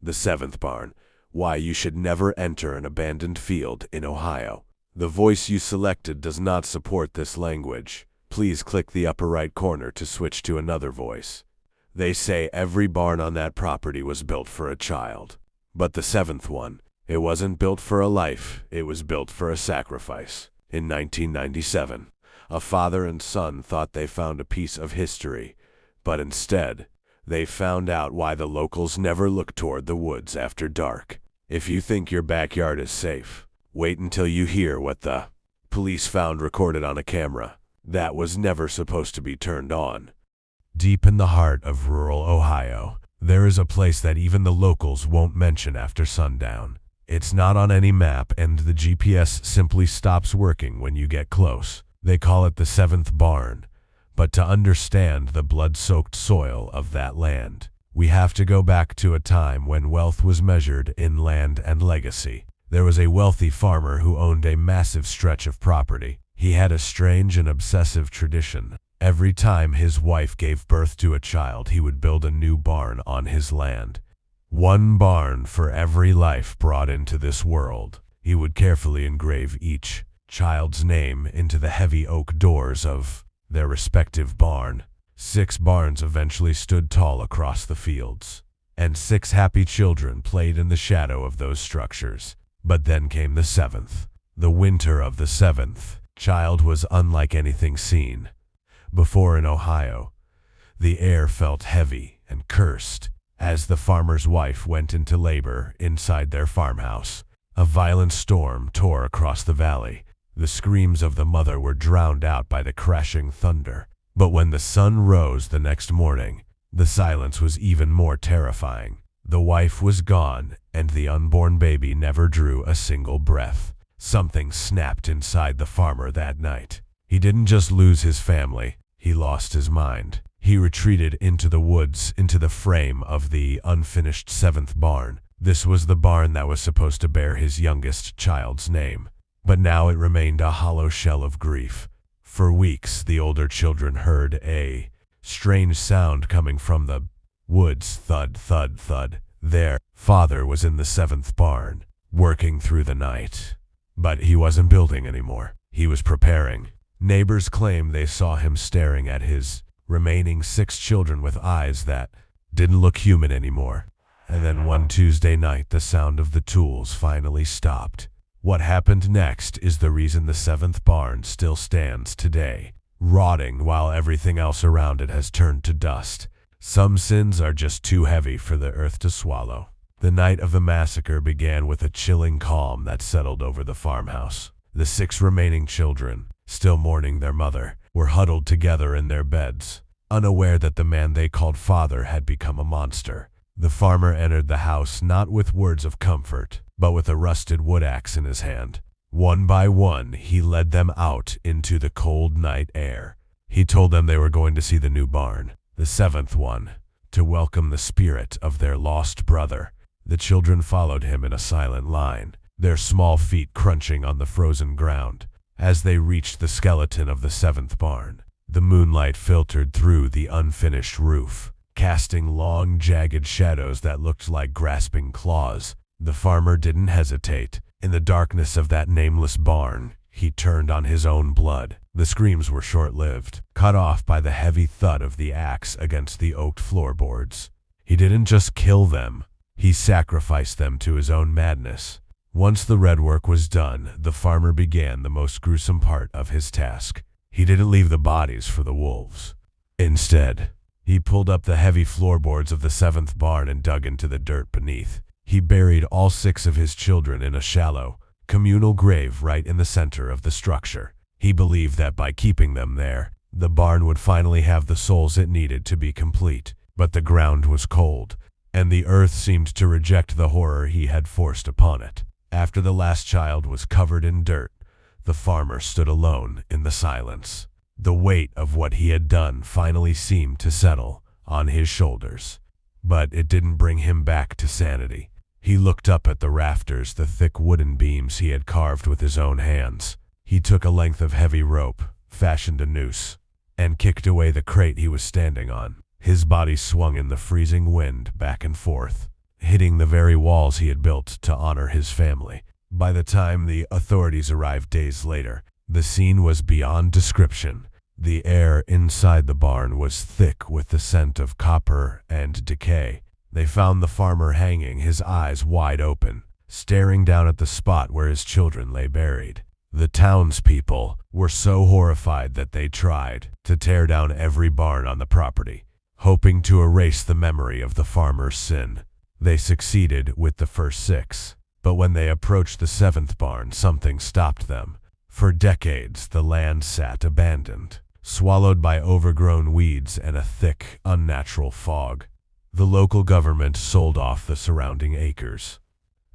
The seventh barn. Why you should never enter an abandoned field in Ohio. The voice you selected does not support this language. Please click the upper right corner to switch to another voice. They say every barn on that property was built for a child. But the seventh one, it wasn't built for a life, it was built for a sacrifice. In 1997, a father and son thought they found a piece of history, but instead, they found out why the locals never look toward the woods after dark. If you think your backyard is safe, wait until you hear what the police found recorded on a camera that was never supposed to be turned on. Deep in the heart of rural Ohio, there is a place that even the locals won't mention after sundown. It's not on any map, and the GPS simply stops working when you get close. They call it the seventh barn. But to understand the blood-soaked soil of that land, we have to go back to a time when wealth was measured in land and legacy. There was a wealthy farmer who owned a massive stretch of property. He had a strange and obsessive tradition. Every time his wife gave birth to a child, he would build a new barn on his land. One barn for every life brought into this world. He would carefully engrave each child's name into the heavy oak doors of their respective barn. 6 barns eventually stood tall across the fields, and 6 happy children played in the shadow of those structures. But then came the 7th. The winter of the 7th child was unlike anything seen before in Ohio. The air felt heavy and cursed as the farmer's wife went into labor inside their farmhouse. A violent storm tore across the valley. The screams of the mother were drowned out by the crashing thunder. But when the sun rose the next morning, the silence was even more terrifying. The wife was gone, and the unborn baby never drew a single breath. Something snapped inside the farmer that night. He didn't just lose his family, he lost his mind. He retreated into the woods, into the frame of the unfinished 7th barn. This was the barn that was supposed to bear his youngest child's name. But now it remained a hollow shell of grief. For weeks, the older children heard a strange sound coming from the woods. Thud, thud, thud. Their father was in the 7th barn, working through the night. But he wasn't building anymore. He was preparing. Neighbors claimed they saw him staring at his remaining 6 children with eyes that didn't look human anymore. And then one Tuesday night, the sound of the tools finally stopped. What happened next is the reason the 7th barn still stands today, rotting while everything else around it has turned to dust. Some sins are just too heavy for the earth to swallow. The night of the massacre began with a chilling calm that settled over the farmhouse. The 6 remaining children, still mourning their mother, were huddled together in their beds, unaware that the man they called father had become a monster. The farmer entered the house not with words of comfort, but with a rusted wood axe in his hand. One by one, he led them out into the cold night air. He told them they were going to see the new barn, the 7th one, to welcome the spirit of their lost brother. The children followed him in a silent line, their small feet crunching on the frozen ground. As they reached the skeleton of the 7th barn, the moonlight filtered through the unfinished roof, casting long, jagged shadows that looked like grasping claws. The farmer didn't hesitate. In the darkness of that nameless barn, he turned on his own blood. The screams were short-lived, cut off by the heavy thud of the axe against the oaked floorboards. He didn't just kill them, he sacrificed them to his own madness. Once the red work was done, the farmer began the most gruesome part of his task. He didn't leave the bodies for the wolves. Instead, he pulled up the heavy floorboards of the 7th barn and dug into the dirt beneath. He buried all 6 of his children in a shallow, communal grave right in the center of the structure. He believed that by keeping them there, the barn would finally have the souls it needed to be complete. But the ground was cold, and the earth seemed to reject the horror he had forced upon it. After the last child was covered in dirt, the farmer stood alone in the silence. The weight of what he had done finally seemed to settle on his shoulders. But it didn't bring him back to sanity. He looked up at the rafters, the thick wooden beams he had carved with his own hands. He took a length of heavy rope, fashioned a noose, and kicked away the crate he was standing on. His body swung in the freezing wind back and forth. hitting the very walls he had built to honor his family. By the time the authorities arrived days later, the scene was beyond description. The air inside the barn was thick with the scent of copper and decay. They found the farmer hanging, his eyes wide open, staring down at the spot where his children lay buried. The townspeople were so horrified that they tried to tear down every barn on the property, hoping to erase the memory of the farmer's sin. They succeeded with the first 6, but when they approached the 7th barn, something stopped them. For decades, the land sat abandoned, swallowed by overgrown weeds and a thick, unnatural fog. The local government sold off the surrounding acres,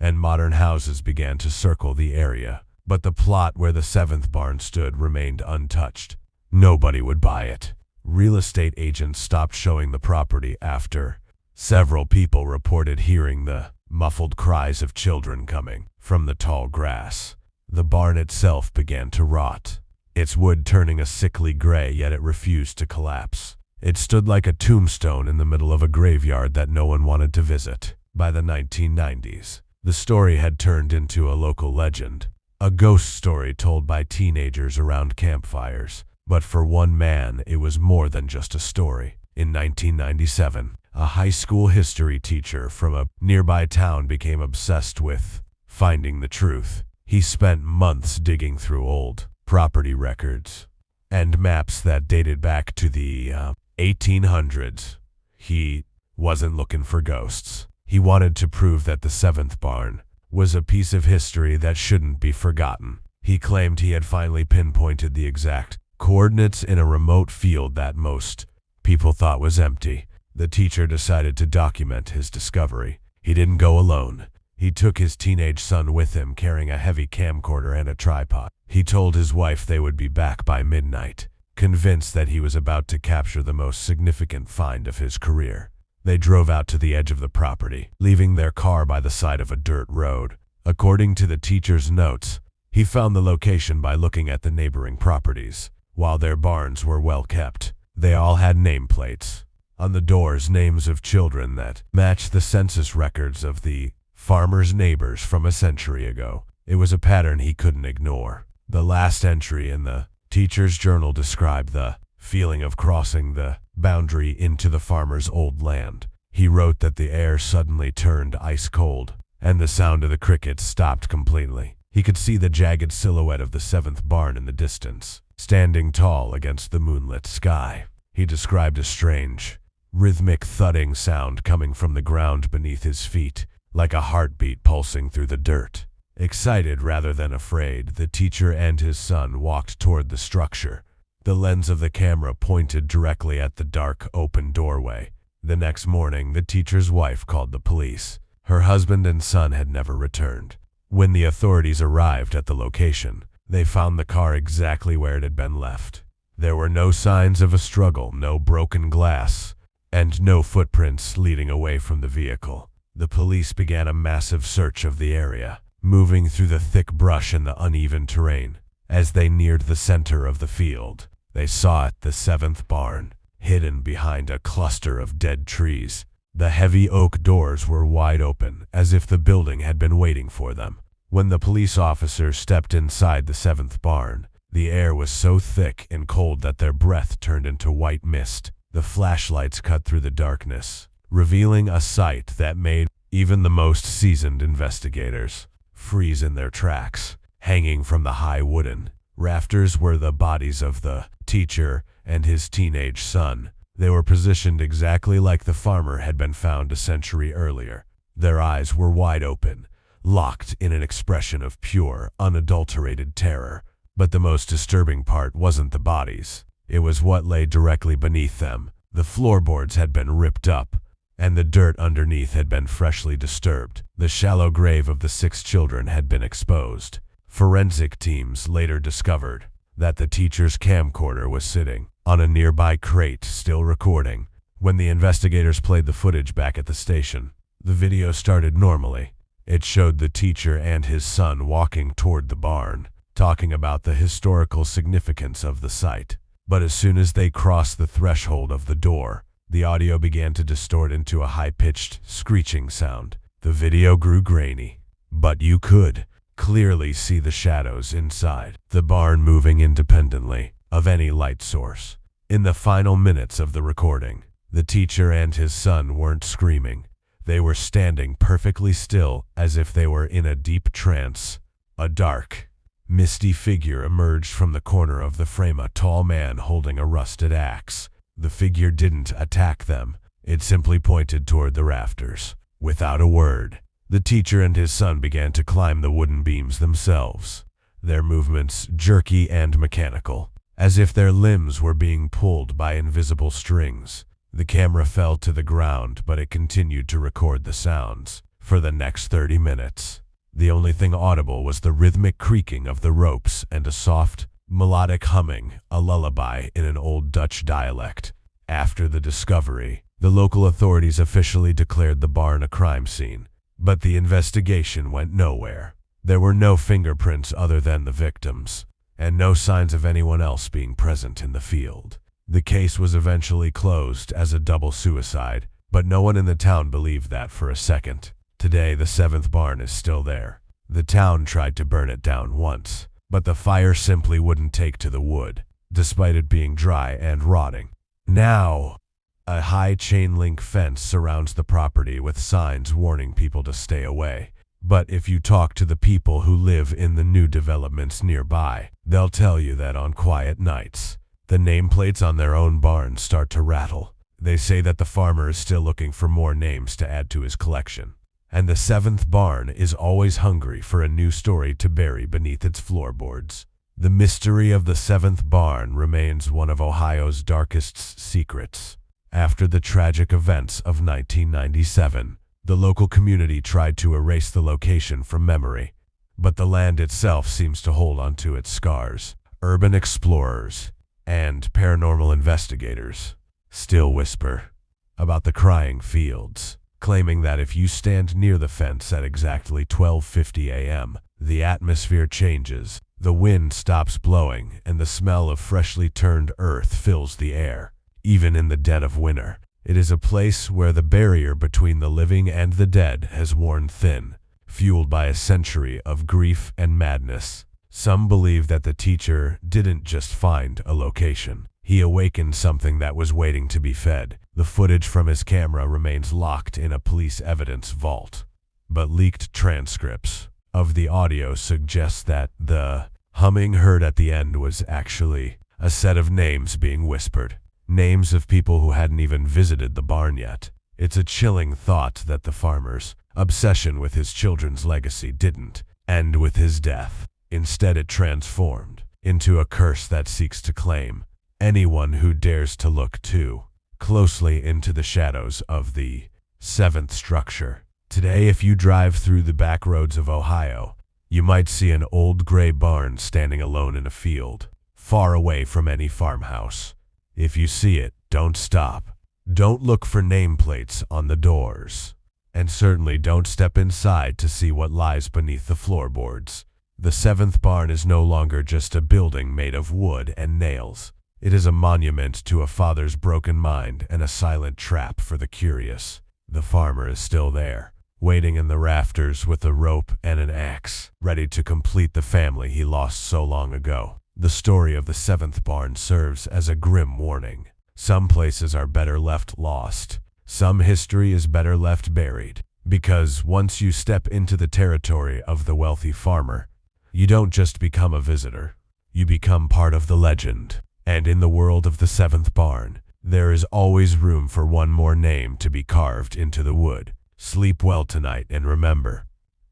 and modern houses began to circle the area. But the plot where the 7th barn stood remained untouched. Nobody would buy it. Real estate agents stopped showing the property after several people reported hearing the muffled cries of children coming from the tall grass. The barn itself began to rot, its wood turning a sickly gray, yet it refused to collapse. It stood like a tombstone in the middle of a graveyard that no one wanted to visit. By the 1990s, the story had turned into a local legend, a ghost story told by teenagers around campfires. But for one man, it was more than just a story. In 1997, a high school history teacher from a nearby town became obsessed with finding the truth. He spent months digging through old property records and maps that dated back to the 1800s. He wasn't looking for ghosts. He wanted to prove that the 7th barn was a piece of history that shouldn't be forgotten. He claimed he had finally pinpointed the exact coordinates in a remote field that most people thought was empty. The teacher decided to document his discovery. He didn't go alone. He took his teenage son with him, carrying a heavy camcorder and a tripod. He told his wife they would be back by midnight, convinced that he was about to capture the most significant find of his career. They drove out to the edge of the property, leaving their car by the side of a dirt road. According to the teacher's notes, he found the location by looking at the neighboring properties. While their barns were well kept, they all had nameplates on the doors, names of children that matched the census records of the farmer's neighbors from a century ago. It was a pattern he couldn't ignore. The last entry in the teacher's journal described the feeling of crossing the boundary into the farmer's old land. He wrote that the air suddenly turned ice cold, and the sound of the crickets stopped completely. He could see the jagged silhouette of the 7th barn in the distance, standing tall against the moonlit sky. He described a strange, rhythmic thudding sound coming from the ground beneath his feet, like a heartbeat pulsing through the dirt. Excited rather than afraid, the teacher and his son walked toward the structure. The lens of the camera pointed directly at the dark, open doorway. The next morning, the teacher's wife called the police. Her husband and son had never returned. When the authorities arrived at the location, they found the car exactly where it had been left. There were no signs of a struggle, no broken glass, and no footprints leading away from the vehicle. The police began a massive search of the area, moving through the thick brush and the uneven terrain. As they neared the center of the field, they saw it, the 7th barn, hidden behind a cluster of dead trees. The heavy oak doors were wide open, as if the building had been waiting for them. When the police officers stepped inside the 7th barn, the air was so thick and cold that their breath turned into white mist. The flashlights cut through the darkness, revealing a sight that made even the most seasoned investigators freeze in their tracks. Hanging from the high wooden rafters were the bodies of the teacher and his teenage son. They were positioned exactly like the farmer had been found a century earlier. Their eyes were wide open, locked in an expression of pure, unadulterated terror. But the most disturbing part wasn't the bodies. It was what lay directly beneath them. The floorboards had been ripped up, and the dirt underneath had been freshly disturbed. The shallow grave of the 6 children had been exposed. Forensic teams later discovered that the teacher's camcorder was sitting on a nearby crate, still recording. When the investigators played the footage back at the station, the video started normally. It showed the teacher and his son walking toward the barn, talking about the historical significance of the site. But as soon as they crossed the threshold of the door, The audio began to distort into a high-pitched, screeching sound. The video grew grainy, but you could clearly see the shadows inside the barn moving independently of any light source. In the final minutes of the recording, the teacher and his son weren't screaming. They were standing perfectly still, as if they were in a deep trance. A dark, misty figure emerged from the corner of the frame, a tall man holding a rusted axe. The figure didn't attack them. It simply pointed toward the rafters. Without a word, the teacher and his son began to climb the wooden beams themselves, their movements jerky and mechanical, as if their limbs were being pulled by invisible strings. The camera fell to the ground, but it continued to record the sounds. For the next 30 minutes, the only thing audible was the rhythmic creaking of the ropes and a soft, melodic humming, a lullaby in an old Dutch dialect. After the discovery, the local authorities officially declared the barn a crime scene, but the investigation went nowhere. There were no fingerprints other than the victims, and no signs of anyone else being present in the field. The case was eventually closed as a double suicide, but no one in the town believed that for a second. Today, the 7th barn is still there. The town tried to burn it down once, but the fire simply wouldn't take to the wood, despite it being dry and rotting. Now, a high chain-link fence surrounds the property with signs warning people to stay away. But if you talk to the people who live in the new developments nearby, they'll tell you that on quiet nights, the nameplates on their own barns start to rattle. They say that the farmer is still looking for more names to add to his collection, and the 7th barn is always hungry for a new story to bury beneath its floorboards. The mystery of the 7th barn remains one of Ohio's darkest secrets. After the tragic events of 1997, the local community tried to erase the location from memory, but the land itself seems to hold onto its scars. Urban explorers and paranormal investigators still whisper about the crying fields, claiming that if you stand near the fence at exactly 12:50 a.m., the atmosphere changes, the wind stops blowing, and the smell of freshly turned earth fills the air. Even in the dead of winter, it is a place where the barrier between the living and the dead has worn thin, fueled by a century of grief and madness. Some believe that the teacher didn't just find a location. He awakened something that was waiting to be fed. The footage from his camera remains locked in a police evidence vault, but leaked transcripts of the audio suggest that the humming heard at the end was actually a set of names being whispered. Names of people who hadn't even visited the barn yet. It's a chilling thought that the farmer's obsession with his children's legacy didn't end with his death. Instead, it transformed into a curse that seeks to claim anyone who dares to look too closely into the shadows of the 7th structure. Today, if you drive through the back roads of Ohio, you might see an old gray barn standing alone in a field, far away from any farmhouse. If you see it, don't stop. Don't look for nameplates on the doors. And certainly don't step inside to see what lies beneath the floorboards. The 7th barn is no longer just a building made of wood and nails. It is a monument to a father's broken mind and a silent trap for the curious. The farmer is still there, waiting in the rafters with a rope and an axe, ready to complete the family he lost so long ago. The story of the 7th barn serves as a grim warning. Some places are better left lost. Some history is better left buried. Because once you step into the territory of the wealthy farmer, you don't just become a visitor. You become part of the legend. And in the world of the 7th barn, there is always room for one more name to be carved into the wood. Sleep well tonight, and remember,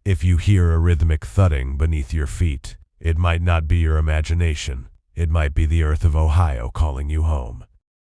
if you hear a rhythmic thudding beneath your feet, it might not be your imagination. It might be the earth of Ohio calling you home.